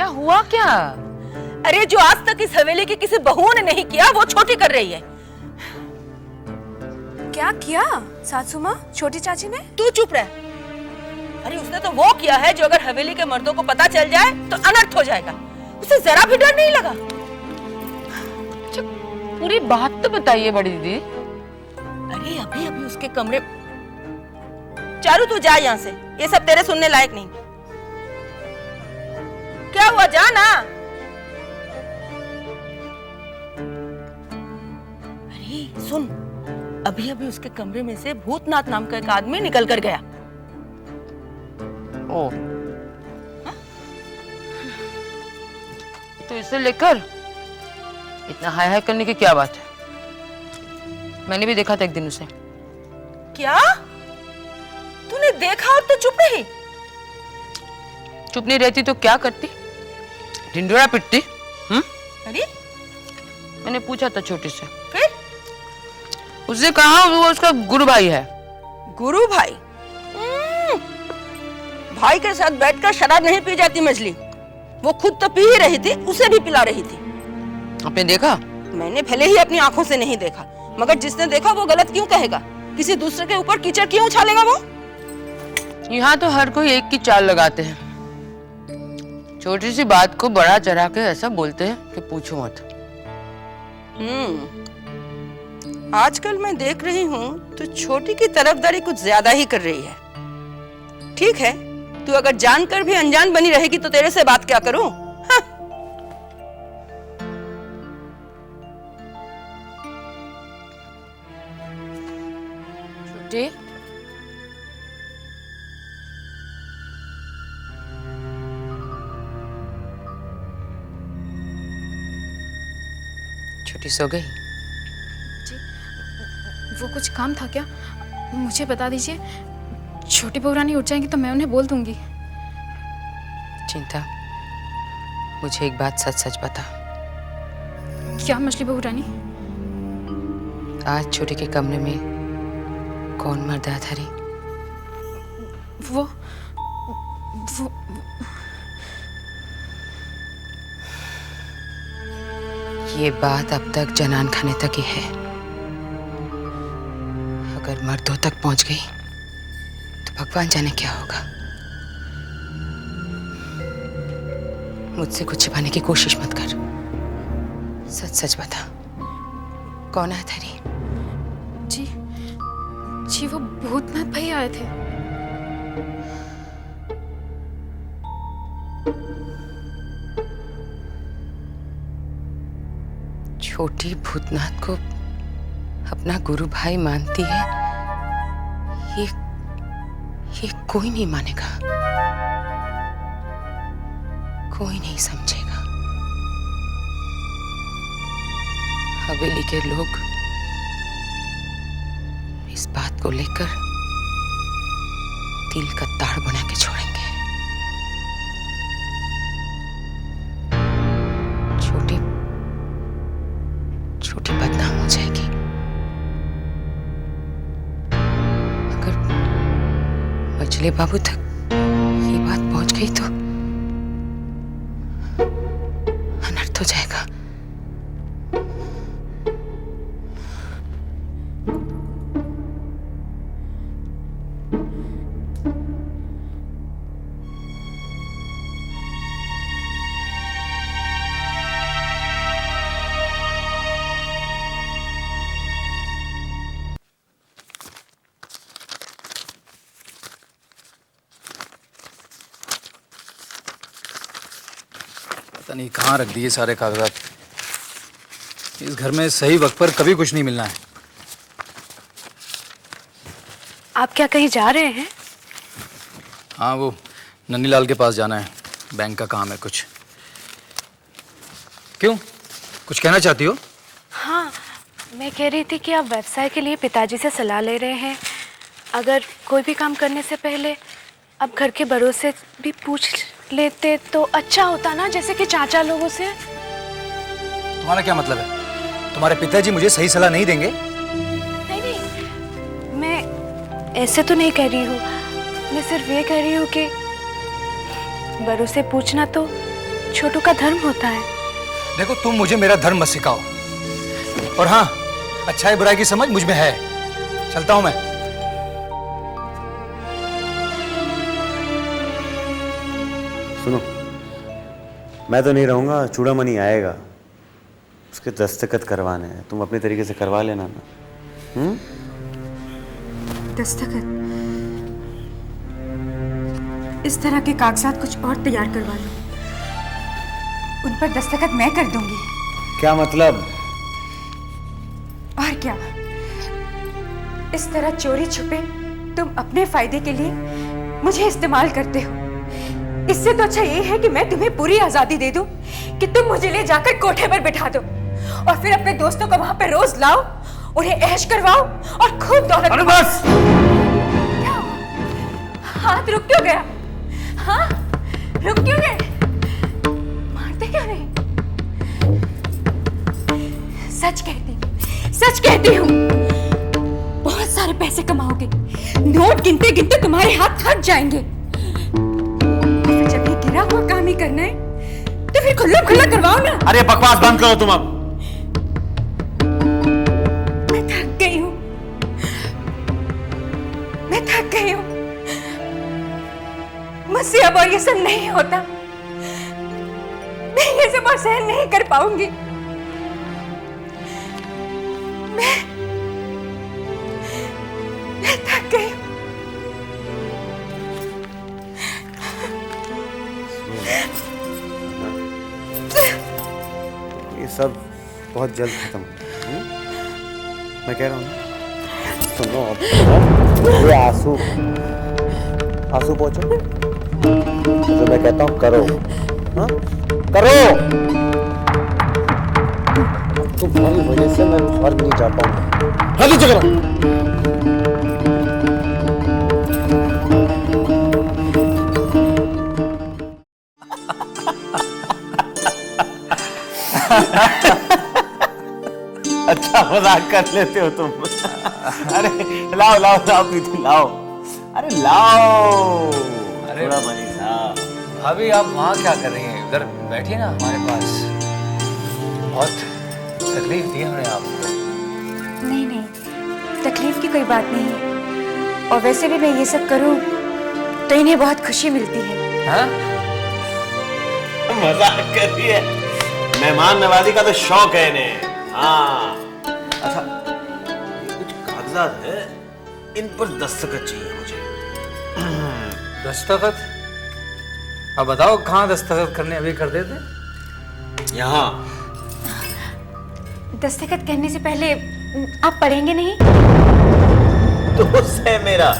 क्या हुआ क्या? अरे जो आज तक इस हवेली की किसी बहू ने नहीं किया वो छोटी कर रही है। क्या किया सासू माँ छोटी चाची ने? तू चुप रह। अरे उसने तो वो किया है जो अगर हवेली के मर्दों को पता चल जाए तो अनर्थ हो जाएगा। उसे जरा भी डर नहीं लगा। अच्छा, पूरी बात तो बताइए बड़ी दीदी। अरे अभी अभी उसके कमरे। चारू तू जा यहाँ से, ये सब तेरे सुनने लायक नहीं। क्या हुआ, जा ना। अरे सुन, अभी अभी उसके कमरे में से भूतनाथ नाम का एक आदमी निकल कर गया। ओ, तो इसे लेकर इतना हाय हाय करने की क्या बात है? मैंने भी देखा था एक दिन उसे। क्या तूने देखा और तो चुप रही? चुप नहीं रहती तो क्या करती? ढिंढोरा पिटती। अरे मैंने पूछा था छोटी से, फिर उसने कहा वो उसका गुरु भाई है। गुरु भाई? भाई के साथ बैठकर शराब नहीं पी जाती मछली। वो खुद तो पी ही रही थी, उसे भी पिला रही थी। आपने देखा? मैंने भले ही अपनी आंखों से नहीं देखा, मगर जिसने देखा वो गलत क्यों कहेगा? किसी दूसरे के ऊपर कीचड़ क्यों उछालेगा वो? यहाँ तो हर कोई एक की चाल लगाते हैं। छोटी सी बात को बड़ा चढ़ा के ऐसा बोलते हैं कि पूछो मत। आजकल मैं देख रही हूँ तो छोटी की तरफदारी कुछ ज्यादा ही कर रही है। ठीक है, तू अगर जानकर भी अनजान बनी रहेगी तो तेरे से बात क्या करूं? हाँ। छोटी, छोटी सो गई? जी, वो कुछ काम था क्या? मुझे बता दीजिए। छोटी बहू रानी उठ जाएंगी तो मैं उन्हें बोल दूंगी। चिंता, मुझे एक बात सच सच बता। क्या मछली बहू रानी? आज छोटी के कमरे में कौन मर्द आया था रे? वो ये बात अब तक जनान खाने तक ही है। अगर मर्दों तक पहुंच गई तो भगवान जाने क्या होगा। मुझसे कुछ छिपाने की कोशिश मत कर। सच सच बता, कौन आया था रे? जी जी, वो भूतनाथ भाई आए थे। छोटी भूतनाथ को अपना गुरु भाई मानती है, ये कोई नहीं मानेगा, कोई नहीं समझेगा। हवेली के लोग इस बात को लेकर तिल का ताड़ बना के छोड़ेंगे। छोटी छोटी बदनाम हो जाएगी। अगर मछली बाबू तक ये बात पहुंच गई तो अनर्थ हो जाएगा। पता नहीं कहाँ रख दिए सारे कागजात। इस घर में सही वक्त पर कभी कुछ नहीं मिलना है। आप क्या कहीं जा रहे हैं? हाँ, वो नन्नीलाल के पास जाना है, बैंक का काम है कुछ। क्यों, कुछ कहना चाहती हो? हाँ, मैं कह रही थी कि आप व्यवसाय के लिए पिताजी से सलाह ले रहे हैं। अगर कोई भी काम करने से पहले आप घर के बड़ों से भी पूछ लेते तो अच्छा होता ना, जैसे कि चाचा लोगों से। तुम्हारा क्या मतलब है? तुम्हारे पिताजी मुझे सही सलाह नहीं देंगे? नहीं नहीं, मैं ऐसे तो नहीं कह रही हूँ। मैं सिर्फ ये कह रही हूँ कि बड़ों से पूछना तो छोटू का धर्म होता है। देखो, तुम मुझे मेरा धर्म मत सिखाओ। और हाँ, अच्छाई बुराई की समझ मुझ में है। चलता हूं मैं। सुनो, मैं तो नहीं रहूंगा, चूड़ामणि आएगा, उसके दस्तखत करवाने हैं। तुम अपने तरीके से करवा लेना ना। दस्तखत? इस तरह के कागजात कुछ और तैयार करवा लो, उन पर दस्तखत मैं कर दूंगी। क्या मतलब? और क्या, इस तरह चोरी छुपे तुम अपने फायदे के लिए मुझे इस्तेमाल करते हो। इससे तो अच्छा ये है कि मैं तुम्हें पूरी आजादी दे दूं कि तुम मुझे ले जाकर कोठे पर बिठा दो और फिर अपने दोस्तों को वहां पर रोज लाओ, उन्हें ऐश करवाओ और खूब दौलत। अरे बस! क्या हुआ? हाथ रुक क्यों गया? हाँ, रुक क्यों गए? मारते क्यों नहीं? सच कहती हूँ, बहुत सारे पैसे कमाओगे, नोट गिनते गिनते तुम्हारे हाथ थक जाएंगे। फिर जब ये गिरा हुआ काम ही करना है तो फिर खुल्ला खुल्ला करवाओ ना। अरे बकवास बंद करो तुम अब। मैं थक गई हूँ, मुझसे अब और ये सब नहीं होता। मैं ये सब और सहन नहीं कर पाऊंगी। मैं थक गई हूँ। ये सब बहुत जल्द खत्म हो। मैं कह रहा हूँ ना, सुनो अब ये आंसू पोंछो, जो मैं कहता हूँ करो। हाँ, करो। तुम्हारी वजह से मैं घर नहीं जा पाऊंगा। जल्दी चलो। अच्छा मजाक कर लेते हो तुम। अरे लाओ लाओ लाओ प्रीति लाओ। अरे लाओ। अरे थोड़ा मनी साहब, भाभी आप वहाँ क्या कर रही हैं? उधर बैठिए ना हमारे पास। बहुत तकलीफ दी हमने आपको। नहीं, तकलीफ की कोई बात नहीं है। और वैसे भी मैं ये सब करूं तो इन्हें बहुत खुशी मिलती है। हाँ? मजाक कर रही है। मेहमान नवाजी का तो शौक है इन्हें। हाँ, अच्छा ये कुछ कागजात है, इन पर दस्तखत चाहिए मुझे। दस्तखत? अब बताओ कहाँ दस्तखत करने, अभी कर देते। यहाँ। दस्तखत करने से पहले आप पढ़ेंगे नहीं? दोस्त है मेरा,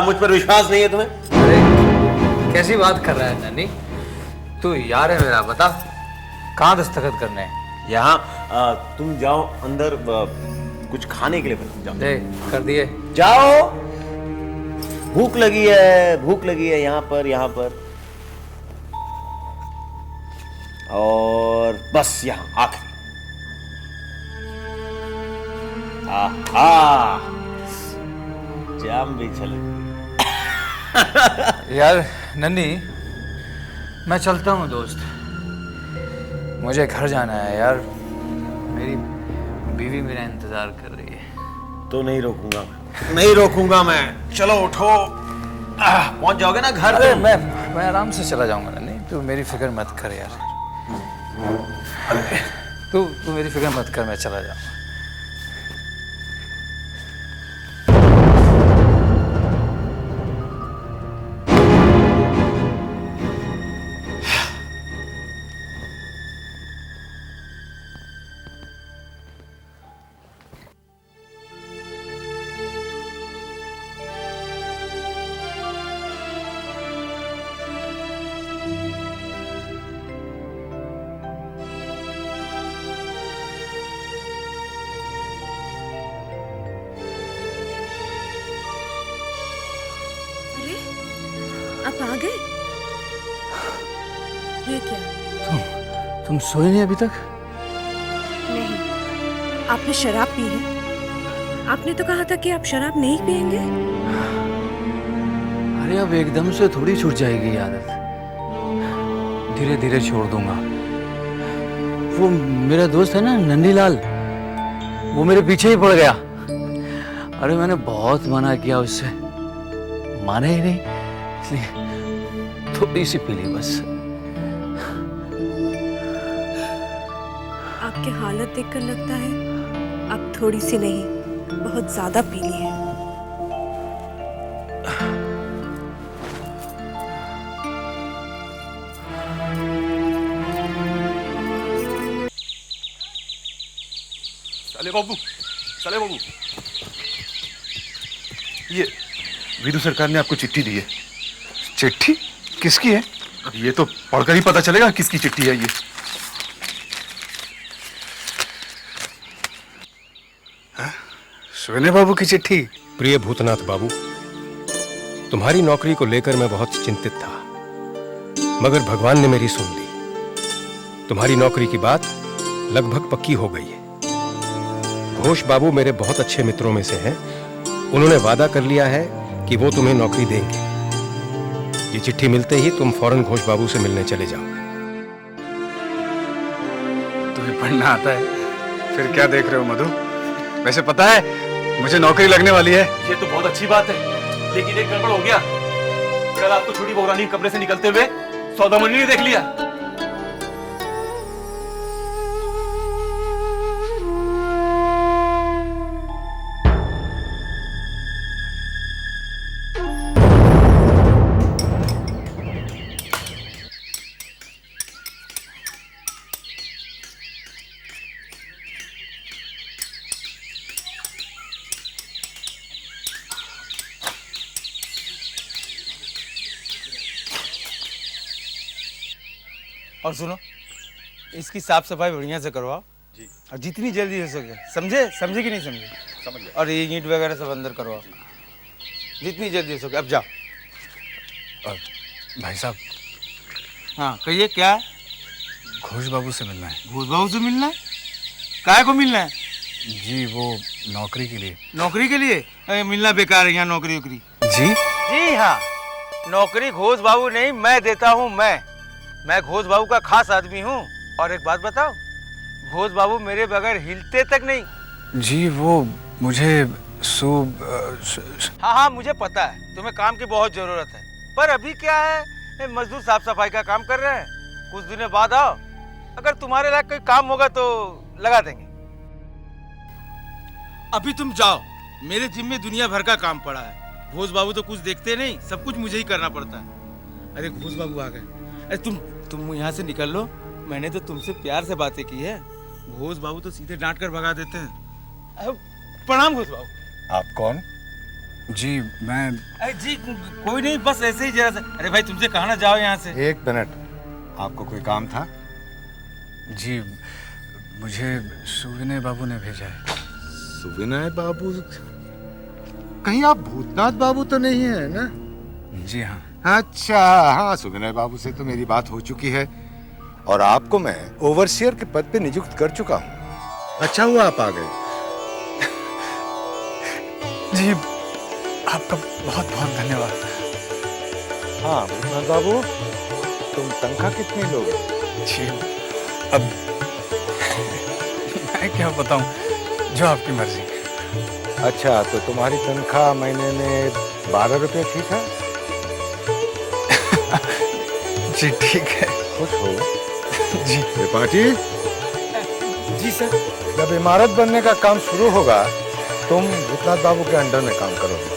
मुझ पर विश्वास नहीं है तुम्हें? अरे कैसी बात कर रहा है नानी? तू यार है मेरा, बता कहाँ दस्तखत करने हैं? यहाँ तुम जाओ अंदर, कुछ खाने के लिए जाओ। दे कर दिए। जाओ, भूख लगी है यहाँ पर और बस यहाँ आखिरी। आहा, जाम भी छलक। यार नन्नी, मैं चलता हूँ दोस्त, मुझे घर जाना है यार। मेरी बीवी मेरा इंतजार कर रही है। तो नहीं रोकूंगा मैं। चलो उठो, पहुंच जाओगे ना घर। अरे मैं आराम से चला जाऊंगा नन्नी, तू मेरी फिक्र मत कर यार। तू मेरी फिक्र मत कर, मैं चला जाऊंगा। आप आ गए? ये क्या? तुम सोए नहीं अभी तक? नहीं, आपने शराब पी है। आपने तो कहा था कि आप शराब नहीं पिएंगे। अरे अब एकदम से थोड़ी छूट जाएगी आदत। धीरे धीरे छोड़ दूंगा। वो मेरा दोस्त है ना नंदीलाल, वो मेरे पीछे ही पड़ गया। अरे मैंने बहुत मना किया उससे, माने ही नहीं, इसलिए थोड़ी सी पी ली बस। आपकी हालत देखकर लगता है आप थोड़ी सी नहीं, बहुत ज्यादा पी ली है। साले बाबू, साले बाबू, ये विदु सरकार ने आपको चिट्ठी दी है। चिट्ठी किसकी है? अब ये तो पढ़कर ही पता चलेगा किसकी चिट्ठी है ये। सुविनय बाबू की चिट्ठी? प्रिय भूतनाथ बाबू, तुम्हारी नौकरी को लेकर मैं बहुत चिंतित था, मगर भगवान ने मेरी सुन ली। तुम्हारी नौकरी की बात लगभग पक्की हो गई है। घोष बाबू मेरे बहुत अच्छे मित्रों में से हैं। उन्होंने वादा कर लिया है कि वो तुम्हें नौकरी देंगे। ये चिट्ठी मिलते ही तुम फौरन घोष बाबू से मिलने चले जाओ। तुम्हें पढ़ना आता है? फिर क्या देख रहे हो मधु? वैसे पता है मुझे नौकरी लगने वाली है। ये तो बहुत अच्छी बात है, लेकिन एक गड़बड़ हो गया। कल आपको छोटी बहुरानी कमरे से निकलते हुए सौदामनी ने देख लिया। और सुनो, इसकी साफ सफाई बढ़िया से करवाओ जी, और जितनी जल्दी हो सके। समझे? समझे कि नहीं समझे? समझ गया। और ये ईंट वगैरह सब अंदर करवाओ, जितनी जल्दी हो सके। अब जाओ। और भाई साहब, हाँ कहिए, क्या है? घोष बाबू से मिलना है। घोष बाबू से मिलना है? काय को मिलना है? जी वो नौकरी के लिए। नौकरी के लिए? मिलना बेकार है यहाँ नौकरी वोकरी। जी जी हाँ, नौकरी घोष बाबू नहीं, मैं देता हूँ। मैं घोष बाबू का खास आदमी हूँ। और एक बात बताओ, घोष बाबू मेरे बगैर हिलते तक नहीं। जी वो मुझे हाँ, मुझे पता है तुम्हें काम की बहुत जरूरत है, पर अभी क्या है, मजदूर साफ सफाई का काम कर रहे हैं। कुछ दिनों बाद आओ, अगर तुम्हारे लायक कोई काम होगा तो लगा देंगे। अभी तुम जाओ, मेरे जिम्मे दुनिया भर का काम पड़ा है। घोष बाबू तो कुछ देखते नहीं, सब कुछ मुझे ही करना पड़ता है। अरे घोष बाबू आ गए। अरे तुम यहाँ से निकल लो, मैंने तो तुमसे प्यार से बातें की है। घोष बाबू तो सीधे डांट कर भगा देते हैं। प्रणाम घोष बाबू। आप कौन? जी मैं। अरे जी कोई नहीं, बस ऐसे ही जरा सा। अरे भाई तुमसे कहा ना जाओ यहाँ से। एक मिनट, आपको कोई काम था? जी मुझे सुविनय बाबू ने भेजा है। सुविनय बाबू? कहीं आप भूतनाथ बाबू तो नहीं है ना? जी हाँ। अच्छा हाँ, सुविनय बाबू से तो मेरी बात हो चुकी है और आपको मैं ओवरसियर के पद पे नियुक्त कर चुका हूँ। अच्छा हुआ आप आ गए। जी आपका बहुत बहुत धन्यवाद। हाँ भूतनाथ बाबू, तुम तनख्वाह कितनी लोगे? जी अब मैं क्या बताऊं, जो आपकी मर्जी। अच्छा तो तुम्हारी तनख्वाह महीने में 12 रुपए, ठीक है? जी ठीक है। खुश हो? जी। त्रिपाठी जी सर। जब इमारत बनने का काम शुरू होगा तुम भूतनाथ बाबू के अंडर में काम करोगे।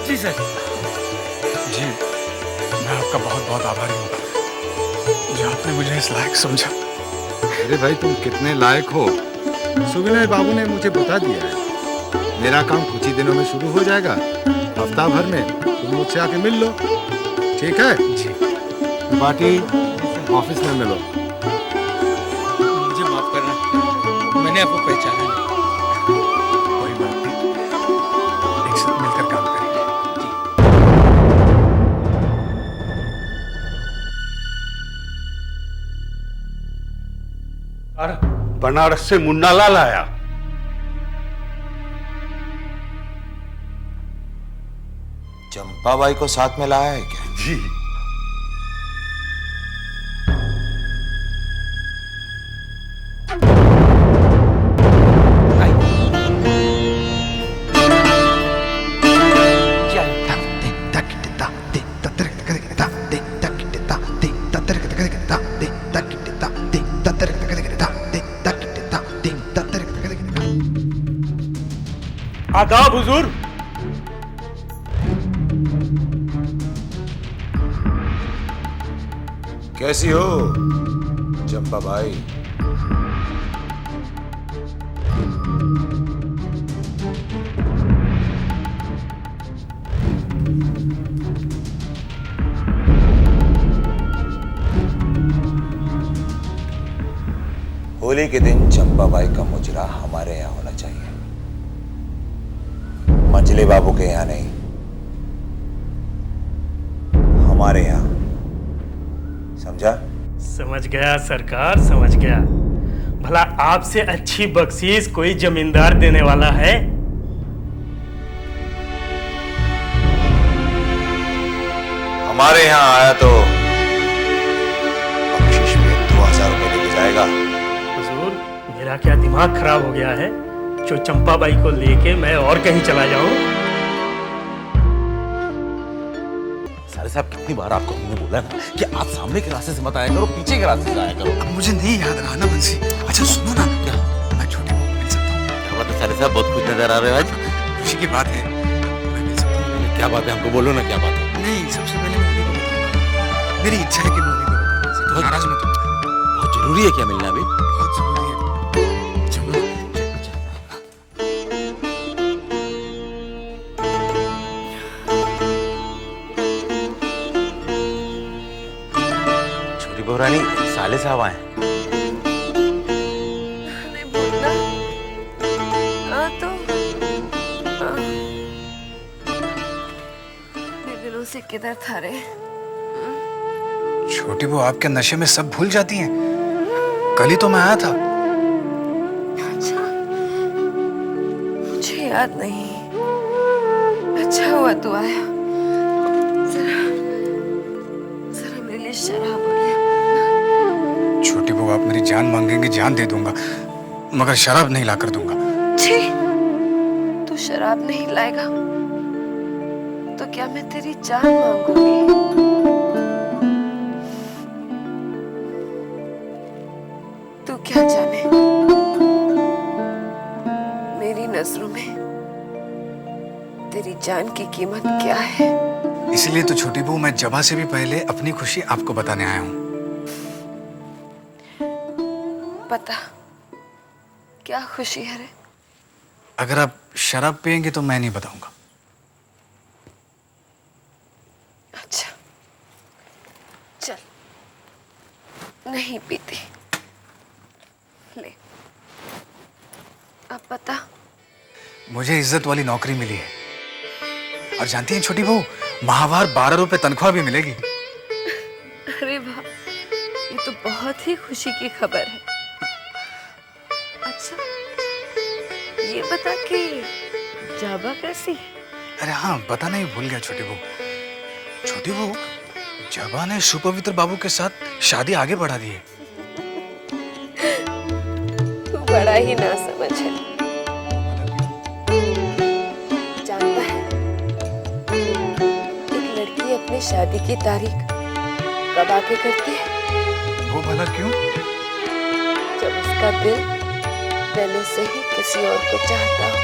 जी सर। जी मैं आपका बहुत बहुत आभारी हूँ जो आपने मुझे इस लायक समझा। अरे भाई तुम कितने लायक हो, सुविनय बाबू ने मुझे बता दिया है। मेरा काम कुछ ही दिनों में शुरू हो जाएगा, हफ्ता भर में तुम मुझसे आके मिल लो, ठीक है? जी। पार्टी ऑफिस में मिलो। मुझे माफ करना, मैंने आपको पहचाना नहीं। कोई बात नहीं, एक साथ मिलकर काम करेंगे। और बनारस से मुन्ना लाल आया। चंपाबाई को साथ में लाया है क्या? जी। आदाब हुजूर। कैसी हो चंपा भाई? होली के दिन चंपा बाई का मुजरा हमारे यहाँ होना चाहिए, मंजले बाबू के यहाँ नहीं, हमारे यहाँ। समझा? समझ गया सरकार, समझ गया। भला आपसे अच्छी बख्शीश कोई जमींदार देने वाला है? हमारे यहाँ आया तो बख्शिश में 2000 रुपए लेके जाएगा। हुजूर, मेरा क्या दिमाग खराब हो गया है जो चंपा बाई को लेके मैं और कहीं चला जाऊं? साले साहब, कितनी बार आपको हमने बोला ना कि आप सामने के रास्ते से मत आया करो, पीछे के रास्ते से आया करो। अब मुझे नहीं याद रहा ना बंसी। अच्छा सुनो ना, क्या मैं छोटी बहू को मिल सकता हूँ? क्या बात है साले साहब, बहुत खुश नजर आ रहे हो आज। खुशी की बात है, मैं मिल सकता हूँ। क्या बात है, हमको बोलो ना क्या बात है। नहीं, सबसे पहले मैं उन्हीं को बताऊंगा। मेरी इच्छा है कि मैं उन्हीं को बताऊँ। तो नाराज मत हो। बहुत जरूरी है क्या मिलना अभी? बहुत जरूरी है। चलो। छोटी बहू रानी, साले साहब आए। से किधर था रे? छोटी बहू आपके नशे में सब भूल जाती हैं। कल ही तो मैं आया था। अच्छा, मुझे याद नहीं। अच्छा हुआ तू आया। जरा जरा मेरे लिए शराब हो गया। छोटी बहू, आप मेरी जान मांगेंगे, जान दे दूंगा, मगर शराब नहीं लाकर दूंगा। छी, तू शराब नहीं लाएगा तो क्या मैं तेरी जान मांगूंगी? तू क्या जाने मेरी नजरों में तेरी जान की कीमत क्या है। इसलिए तो छोटी बहू, मैं जबा से भी पहले अपनी खुशी आपको बताने आया हूँ। पता क्या खुशी है रे? अगर आप शराब पियेंगे तो मैं नहीं बताऊंगा। अच्छा, चल, नहीं पीती। ले, अब बता। मुझे इज्जत वाली नौकरी मिली है, और जानती हैं छोटी बहू, माहवार 12 रुपए तनख्वाह भी मिलेगी। अरे वाह, ये तो बहुत ही खुशी की खबर है। अच्छा, ये बता कि जाबा कैसी है? अरे हाँ, बताना ही भूल गया छोटी बहू। छोटी बहू, जाबा ने सुपवित्र बाबू के साथ शादी आगे बढ़ा दी है। तू बड़ा ही ना समझ है। जानता है, एक लड़की अपनी शादी की तारीख कब आके करती है? वो भला क्यों? जब उसका दिल पहले से ही किसी और को चाहता हो।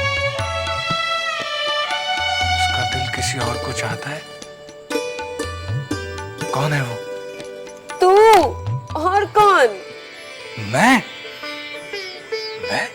उसका दिल किसी और को चाहता है? कौन है वो? तू और कौन? मैं? मैं?